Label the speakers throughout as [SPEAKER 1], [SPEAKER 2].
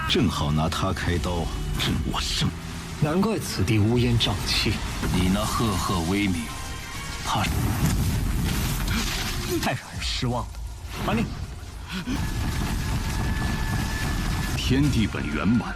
[SPEAKER 1] 正好拿他开刀，震我胜。
[SPEAKER 2] 难怪此地乌烟瘴气。
[SPEAKER 1] 你那赫赫威名，怕是
[SPEAKER 2] 太让人失望了。传令，
[SPEAKER 1] 天地本圆满。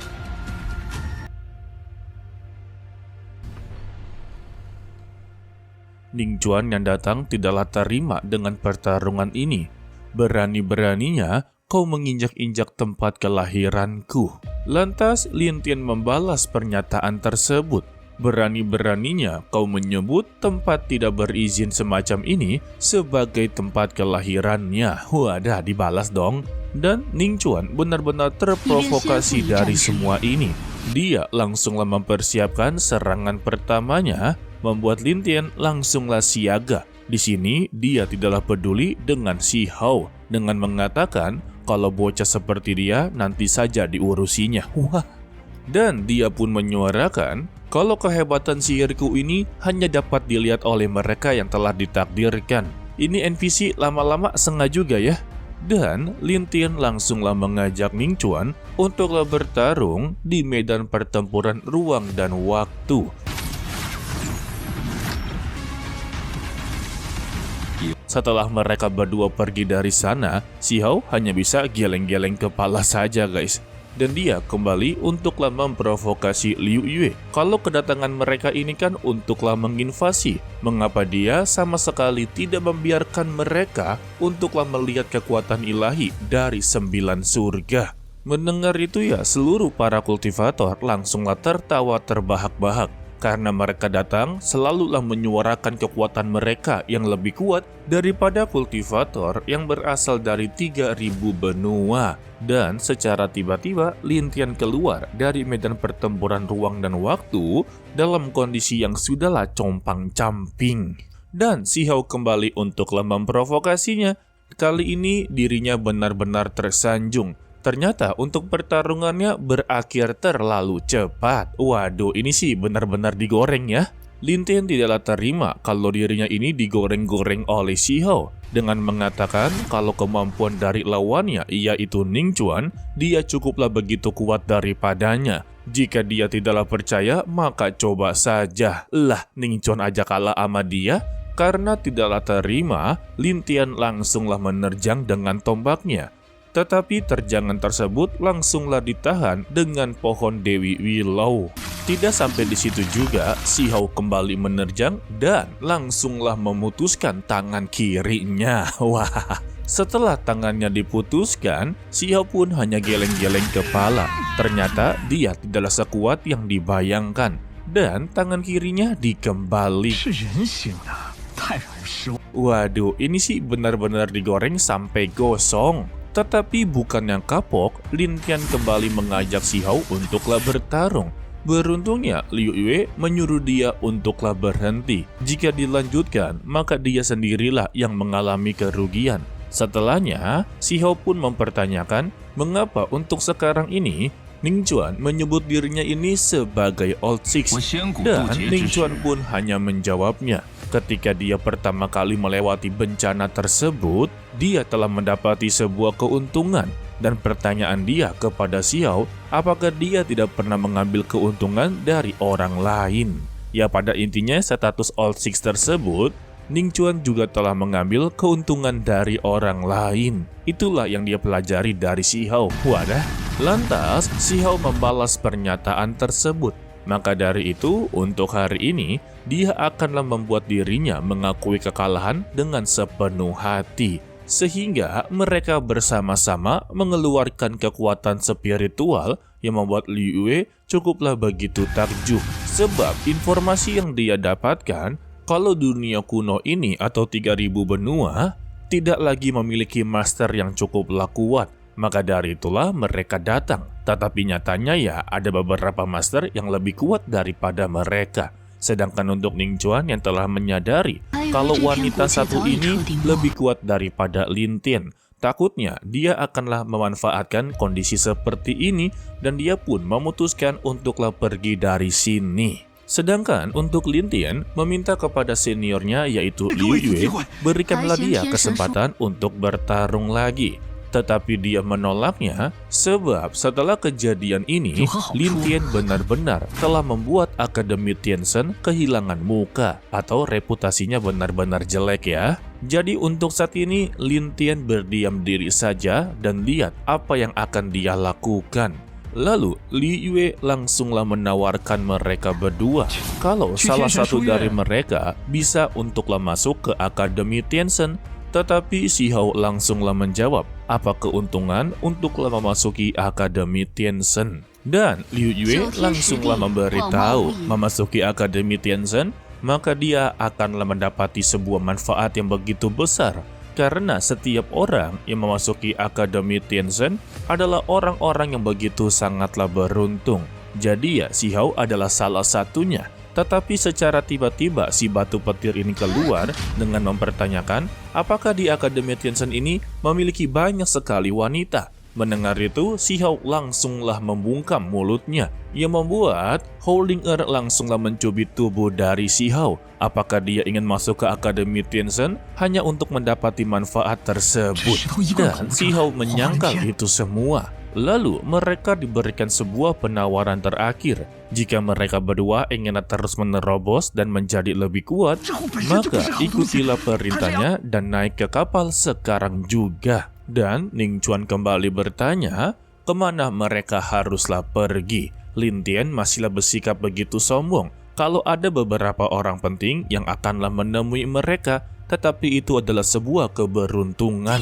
[SPEAKER 3] Ning Chuan yang datang tidaklah terima dengan pertarungan ini. Berani-beraninya kau menginjak-injak tempat kelahiranku. Lantas Lin Tian membalas pernyataan tersebut. Berani-beraninya kau menyebut tempat tidak berizin semacam ini sebagai tempat kelahirannya. Wadah, dibalas dong. Dan Ning Chuan benar-benar terprovokasi dari semua ini. Dia langsunglah mempersiapkan serangan pertamanya, membuat Lin Tian langsunglah siaga. Di sini dia tidaklah peduli dengan Si Hao dengan mengatakan kalau bocah seperti dia nanti saja diurusinya. Wah. Dan dia pun menyuarakan kalau kehebatan sihirku ini hanya dapat dilihat oleh mereka yang telah ditakdirkan. Ini NPC lama-lama sengaja juga ya. Dan Lin Tian langsunglah mengajak Ning Chuan untuklah bertarung di medan pertempuran ruang dan waktu. Setelah mereka berdua pergi dari sana, Si Hao hanya bisa geleng-geleng kepala saja guys. Dan dia kembali untuklah memprovokasi Liu Yue. Kalau kedatangan mereka ini kan untuklah menginvasi. Mengapa dia sama sekali tidak membiarkan mereka untuklah melihat kekuatan ilahi dari 9 surga. Mendengar itu ya, seluruh para kultivator langsunglah tertawa terbahak-bahak. Karena mereka datang selalulah menyuarakan kekuatan mereka yang lebih kuat daripada kultivator yang berasal dari 3000 benua. Dan secara tiba-tiba Lin Tian keluar dari medan pertempuran ruang dan waktu dalam kondisi yang sudahlah compang-camping. Dan Si Hao kembali untuklah memprovokasinya. Kali ini dirinya benar-benar tersanjung. Ternyata untuk pertarungannya berakhir terlalu cepat. Waduh, ini sih benar-benar digoreng ya. Lin Tian tidaklah terima kalau dirinya ini digoreng-goreng oleh Si Hao dengan mengatakan kalau kemampuan dari lawannya yaitu Ning Chuan, dia cukuplah begitu kuat daripadanya. Jika dia tidaklah percaya, maka coba saja. Lah, Ning Chuan aja kalah sama dia. Karena tidaklah terima, Lin Tian langsunglah menerjang dengan tombaknya. Tetapi terjangan tersebut langsunglah ditahan dengan pohon Dewi Willow. Tidak sampai di situ juga, Si Hao kembali menerjang dan langsunglah memutuskan tangan kirinya. Wah, setelah tangannya diputuskan, Si Hao pun hanya geleng-geleng kepala. Ternyata dia tidaklah sekuat yang dibayangkan dan tangan kirinya dikembali. Waduh, ini sih benar-benar digoreng sampai gosong. Tetapi bukan yang kapok, Lin Tian kembali mengajak Si Hao untuklah bertarung. Beruntungnya Liu Yue menyuruh dia untuklah berhenti. Jika dilanjutkan, maka dia sendirilah yang mengalami kerugian. Setelahnya, Si Hao pun mempertanyakan mengapa untuk sekarang ini Ning Chuan menyebut dirinya ini sebagai Old Six. Dan Ning Chuan pun hanya menjawabnya. Ketika dia pertama kali melewati bencana tersebut, dia telah mendapati sebuah keuntungan. Dan pertanyaan dia kepada Si Hao, apakah dia tidak pernah mengambil keuntungan dari orang lain? Ya, pada intinya status Old Six tersebut, Ning Chuan juga telah mengambil keuntungan dari orang lain. Itulah yang dia pelajari dari Si Hao. Wadah. Lantas, Si Hao membalas pernyataan tersebut. Maka dari itu, untuk hari ini, dia akanlah membuat dirinya mengakui kekalahan dengan sepenuh hati. Sehingga mereka bersama-sama mengeluarkan kekuatan spiritual yang membuat Liu Yue cukuplah begitu takjub. Sebab informasi yang dia dapatkan, kalau dunia kuno ini atau 3000 benua, tidak lagi memiliki master yang cukuplah kuat. Maka dari itulah mereka datang. Tetapi nyatanya ya ada beberapa master yang lebih kuat daripada mereka. Sedangkan untuk Ning Chuan yang telah menyadari kalau wanita satu ini lebih kuat daripada Lin Tian, takutnya dia akanlah memanfaatkan kondisi seperti ini dan dia pun memutuskan untuklah pergi dari sini. Sedangkan untuk Lin Tian meminta kepada seniornya yaitu Liu Yue, berikanlah dia kesempatan untuk bertarung lagi. Tetapi dia menolaknya sebab setelah kejadian ini, Lin Tian benar-benar telah membuat Akademi Tianzhen kehilangan muka atau reputasinya benar-benar jelek ya. Jadi untuk saat ini Lin Tian berdiam diri saja dan lihat apa yang akan dia lakukan. Lalu Liu Yue langsunglah menawarkan mereka berdua kalau salah satu dari mereka bisa untuklah masuk ke Akademi Tianzhen. Tetapi Si Hao langsunglah menjawab apa keuntungan untuklah memasuki Akademi Tianzhen. Dan Liu Yue langsunglah memberitahu memasuki Akademi Tianzhen, maka dia akanlah mendapati sebuah manfaat yang begitu besar. Karena setiap orang yang memasuki Akademi Tianzhen adalah orang-orang yang begitu sangatlah beruntung. Jadi ya Si Hao adalah salah satunya. Tetapi secara tiba-tiba si batu petir ini keluar dengan mempertanyakan apakah di Akademi Tianzhen ini memiliki banyak sekali wanita. Mendengar itu, Si Hao langsunglah membungkam mulutnya yang membuat Howlinger langsunglah mencubit tubuh dari Si Hao. Apakah dia ingin masuk ke Akademi Tianzhen hanya untuk mendapati manfaat tersebut? Dan Si Hao menyangkal itu semua. Lalu mereka diberikan sebuah penawaran terakhir. Jika mereka berdua ingin terus menerobos dan menjadi lebih kuat, maka ikutilah perintahnya dan naik ke kapal sekarang juga. Dan Ning Chuan kembali bertanya, kemana mereka haruslah pergi? Lin Tian masihlah bersikap begitu sombong kalau ada beberapa orang penting yang akanlah menemui mereka, tetapi itu adalah sebuah keberuntungan.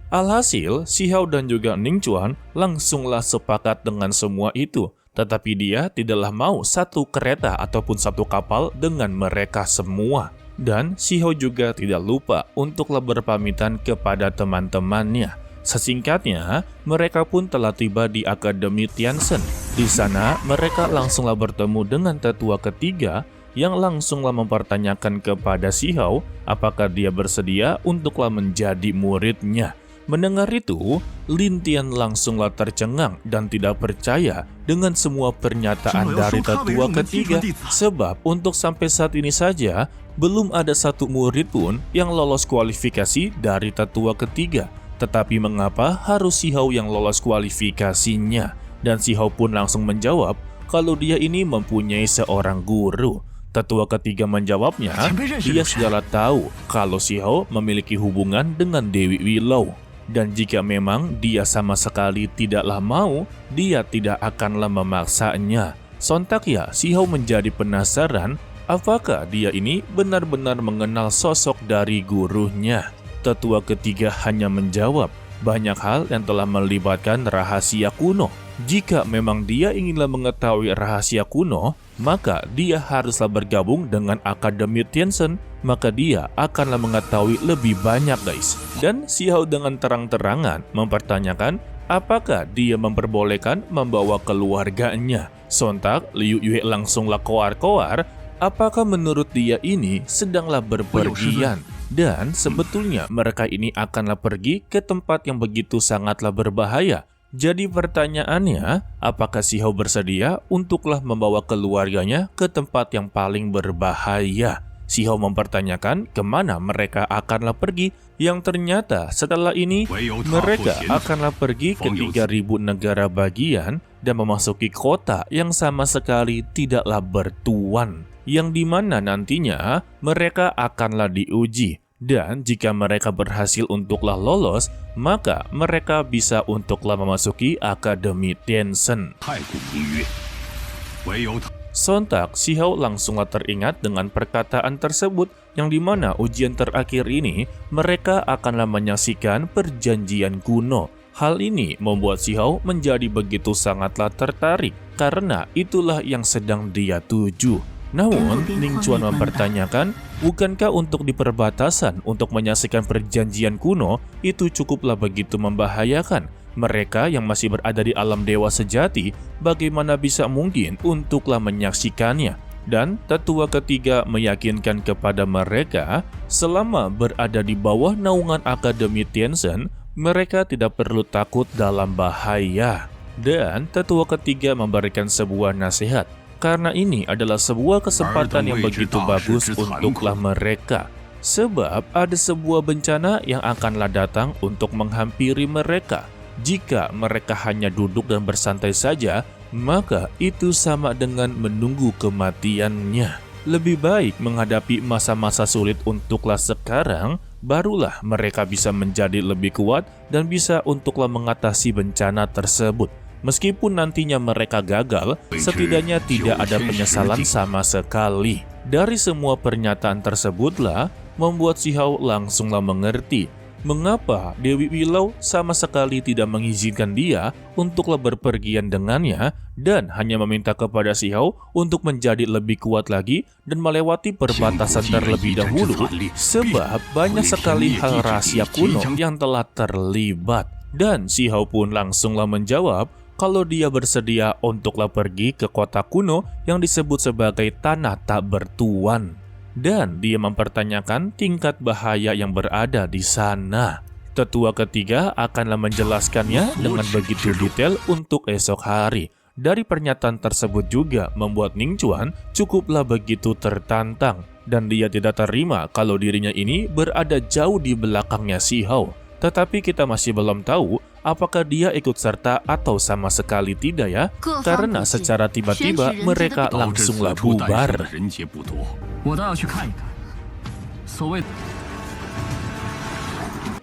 [SPEAKER 3] Alhasil, Si Hao dan juga Ning Chuan langsunglah sepakat dengan semua itu. Tetapi dia tidaklah mau satu kereta ataupun satu kapal dengan mereka semua. Dan Si Hao juga tidak lupa untuklah berpamitan kepada teman-temannya. Sesingkatnya, mereka pun telah tiba di Akademi Tianzhen. Di sana, mereka langsunglah bertemu dengan tetua ketiga yang langsunglah mempertanyakan kepada Si Hao apakah dia bersedia untuklah menjadi muridnya. Mendengar itu, Lin Tian langsunglah tercengang dan tidak percaya dengan semua pernyataan dari tetua ketiga. Sebab untuk sampai saat ini saja, belum ada satu murid pun yang lolos kualifikasi dari tetua ketiga. Tetapi mengapa harus Si Hao yang lolos kualifikasinya? Dan Si Hao pun langsung menjawab kalau dia ini mempunyai seorang guru. Tetua ketiga menjawabnya, dia sudah tahu kalau Si Hao memiliki hubungan dengan Dewi Willow. Dan jika memang dia sama sekali tidaklah mau, dia tidak akanlah memaksanya. Sontak ya, Si Hao menjadi penasaran apakah dia ini benar-benar mengenal sosok dari gurunya. Tetua ketiga hanya menjawab, banyak hal yang telah melibatkan rahasia kuno. Jika memang dia inginlah mengetahui rahasia kuno, maka dia haruslah bergabung dengan Akademi Tianzhen, maka dia akanlah mengetahui lebih banyak guys. Dan Si Hao dengan terang-terangan mempertanyakan apakah dia memperbolehkan membawa keluarganya. Sontak Liu Yue langsunglah koar-koar, apakah menurut dia ini sedanglah berpergian. Dan sebetulnya mereka ini akanlah pergi ke tempat yang begitu sangatlah berbahaya. Jadi pertanyaannya, apakah Si Hao bersedia untuklah membawa keluarganya ke tempat yang paling berbahaya? Si Hao mempertanyakan kemana mereka akanlah pergi, yang ternyata setelah ini mereka akanlah pergi ke 3000 negara bagian dan memasuki kota yang sama sekali tidaklah bertuan, yang dimana nantinya mereka akanlah diuji. Dan jika mereka berhasil untuklah lolos, maka mereka bisa untuklah memasuki Akademi Tianzhen. Sontak, Si Hao langsunglah teringat dengan perkataan tersebut, yang dimana ujian terakhir ini mereka akanlah menyaksikan perjanjian kuno. Hal ini membuat Si Hao menjadi begitu sangatlah tertarik, karena itulah yang sedang dia tuju. Namun, Ning Chuan mempertanyakan, bukankah untuk di perbatasan untuk menyaksikan perjanjian kuno itu cukuplah begitu membahayakan? Mereka yang masih berada di alam dewa sejati, bagaimana bisa mungkin untuklah menyaksikannya? Dan tetua ketiga meyakinkan kepada mereka, selama berada di bawah naungan Akademi Tianzhen, mereka tidak perlu takut dalam bahaya. Dan tetua ketiga memberikan sebuah nasihat, karena ini adalah sebuah kesempatan yang begitu bagus untuklah mereka. Sebab ada sebuah bencana yang akanlah datang untuk menghampiri mereka. Jika mereka hanya duduk dan bersantai saja, maka itu sama dengan menunggu kematiannya. Lebih baik menghadapi masa-masa sulit untuklah sekarang, barulah mereka bisa menjadi lebih kuat dan bisa untuklah mengatasi bencana tersebut. Meskipun nantinya mereka gagal, setidaknya tidak ada penyesalan sama sekali. Dari semua pernyataan tersebutlah membuat Si Hao langsunglah mengerti mengapa Dewi Willow sama sekali tidak mengizinkan dia untuklah berpergian dengannya dan hanya meminta kepada Si Hao untuk menjadi lebih kuat lagi dan melewati perbatasan terlebih dahulu, sebab banyak sekali hal rahasia kuno yang telah terlibat. Dan Si Hao pun langsunglah menjawab kalau dia bersedia untuklah pergi ke kota kuno yang disebut sebagai Tanah Tak Bertuan. Dan dia mempertanyakan tingkat bahaya yang berada di sana. Tetua ketiga akanlah menjelaskannya dengan begitu detail untuk esok hari. Dari pernyataan tersebut juga membuat Ning Chuan cukuplah begitu tertantang. Dan dia tidak terima kalau dirinya ini berada jauh di belakangnya Si Hao. Tetapi kita masih belum tahu apakah dia ikut serta atau sama sekali tidak ya. Karena secara tiba-tiba mereka langsunglah bubar.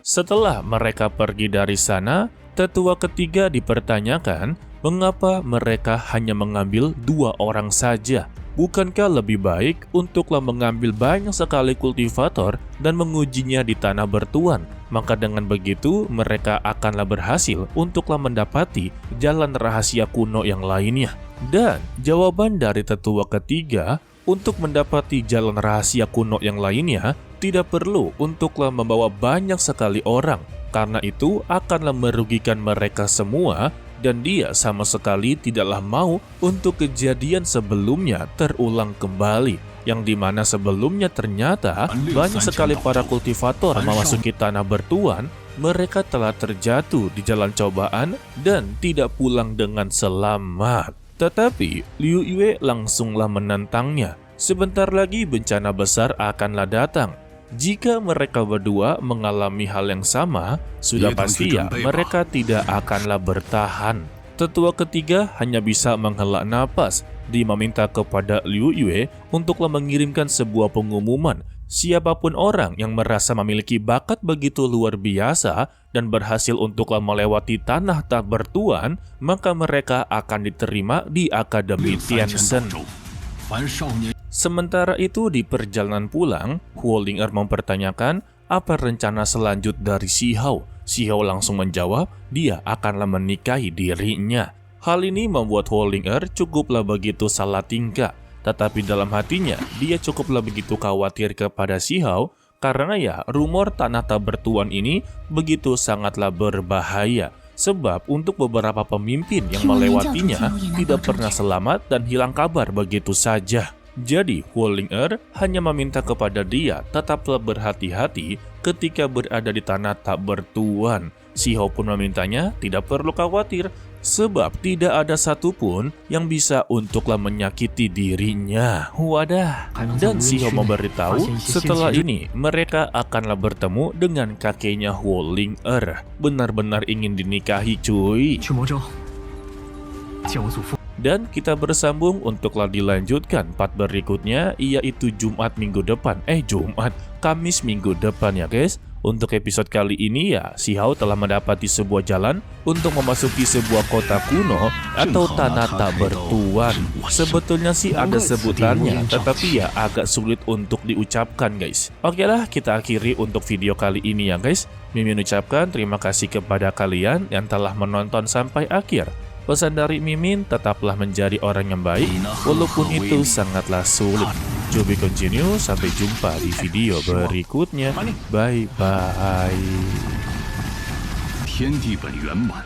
[SPEAKER 3] Setelah mereka pergi dari sana, tetua ketiga dipertanyakan mengapa mereka hanya mengambil 2 orang saja. Bukankah lebih baik untuklah mengambil banyak sekali kultivator dan mengujinya di Tanah Bertuan? Maka dengan begitu mereka akanlah berhasil untuklah mendapati jalan rahasia kuno yang lainnya. Dan jawaban dari tetua ketiga, untuk mendapati jalan rahasia kuno yang lainnya tidak perlu untuklah membawa banyak sekali orang. Karena itu akanlah merugikan mereka semua. Dan dia sama sekali tidaklah mau untuk kejadian sebelumnya terulang kembali. Yang dimana sebelumnya ternyata banyak sekali para kultivator memasuki Tanah Bertuan. Mereka telah terjatuh di jalan cobaan dan tidak pulang dengan selamat. Tetapi Liu Yue langsunglah menentangnya. Sebentar lagi bencana besar akanlah datang. Jika mereka berdua mengalami hal yang sama, sudah pasti ya mereka tidak akanlah bertahan. Tetua ketiga hanya bisa menghela napas. Dia meminta kepada Liu Yue untuklah mengirimkan sebuah pengumuman. Siapapun orang yang merasa memiliki bakat begitu luar biasa dan berhasil untuklah melewati Tanah Tak Bertuan, maka mereka akan diterima di Akademi Tianzhen. Sementara itu di perjalanan pulang, Huo Ling'er mempertanyakan apa rencana selanjut dari Si Hao. Si Hao langsung menjawab dia akanlah menikahi dirinya. Hal ini membuat Huo Ling'er cukuplah begitu salah tingkah. Tetapi dalam hatinya dia cukuplah begitu khawatir kepada Si Hao karena ya rumor Tanah Tak Bertuan ini begitu sangatlah berbahaya. Sebab untuk beberapa pemimpin yang melewatinya tidak pernah selamat dan hilang kabar begitu saja. Jadi Huo Ling'er hanya meminta kepada dia tetaplah berhati-hati ketika berada di Tanah Tak Bertuan. Si Hao pun memintanya tidak perlu khawatir sebab tidak ada satupun yang bisa untuklah menyakiti dirinya. Wadah. Dan Si Hao memberitahu setelah ini mereka akanlah bertemu dengan kakeknya Huo Ling'er. Benar-benar ingin dinikahi cuy. Dan kita bersambung untuklah dilanjutkan part berikutnya, yaitu Kamis minggu depan ya guys. Untuk episode kali ini ya, Si Hao telah mendapati sebuah jalan untuk memasuki sebuah kota kuno atau Tanah Tak Bertuan. Sebetulnya sih ada sebutannya, tetapi ya agak sulit untuk diucapkan guys. Oke lah, kita akhiri untuk video kali ini ya guys. Mimin ucapkan terima kasih kepada kalian yang telah menonton sampai akhir. Pesan dari Mimin, tetaplah menjadi orang yang baik, walaupun itu sangatlah sulit. To be continue, sampai jumpa di video berikutnya. Bye-bye.
[SPEAKER 1] 天地本圆满，